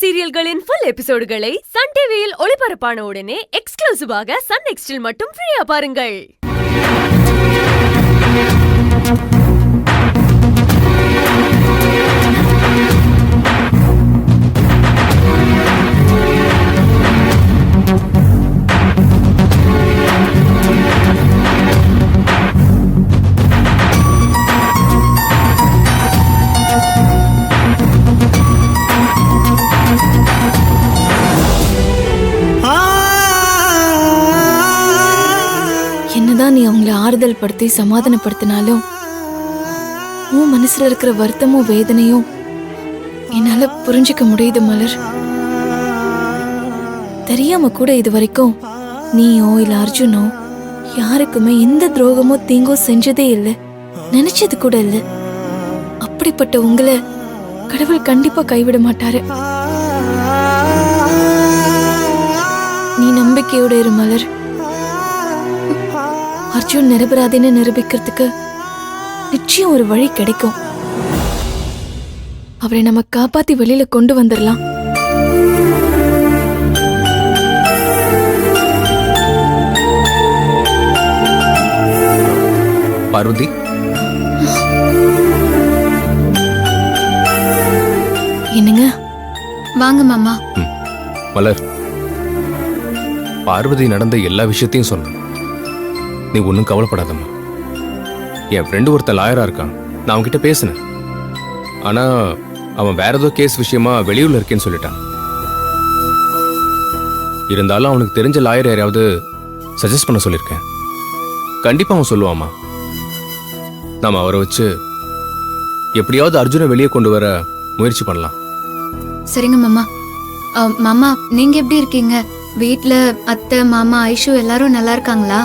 சீரியல்களின் full எபிசோடுகளை Sun டிவியில் ஒளிபரப்பான உடனே எக்ஸ்க்ளூசிவாக சன் நெக்ஸ்டில் மட்டும் ஃப்ரீயா பாருங்கள். என்னதான் நீ அவங்கள ஆறுதல் படுத்தி சமாதானப்படுத்தினாலும் உன் மனசுல இருக்கிற வருத்தமும் வேதனையும் என்னால புரிஞ்சுக்க முடியுது மலர். தெரியாம கூட இது வரைக்கும் நீயோ இல்ல அர்ஜுனோ யாருக்குமே எந்த துரோகமோ தீங்கோ செஞ்சதே இல்லை, நினைச்சது கூட இல்லை. அப்படிப்பட்ட உங்களை கடவுள் கண்டிப்பா கைவிட மாட்டாரு. நீ நம்பிக்கையோட இரு மலர். அர்ஜுன் நிரபராதின்னு நிரூபிக்கிறதுக்கு நிச்சயம் ஒரு வழி கிடைக்கும். அவரை நம்ம காப்பாத்தி வெளியில கொண்டு வந்துடலாம். பார்வதி, என்னங்க? வாங்க மாமா. மலர், பார்வதி நடந்த எல்லா விஷயத்தையும் சொன்ன. நீ ஒன்றும் கவலைப்படாதம்மா. என் ஃப்ரெண்டு ஒருத்தன் லாயரா இருக்கான், நான் அவன்கிட்ட பேசினேன். ஆனா அவன் வேற ஏதோ கேஸ் விஷயமா வெளியூர்ல இருக்கேன்னு சொல்லிட்டான். இருந்தாலும் அவனுக்கு தெரிஞ்ச லாயர் யாரையாவது சஜஸ்ட் பண்ண சொல்லியிருக்கேன். கண்டிப்பா அவன் சொல்லுவாமா. நாம அவரை வச்சு எப்படியாவது அர்ஜுனை வெளியே கொண்டு வர முயற்சி பண்ணலாம். சரிங்க மாமா. மாமா, நீங்க எப்படி இருக்கீங்க? வீட்ல அத்தை மாமா ஐஷு எல்லாரும் நல்லா இருக்காங்களா?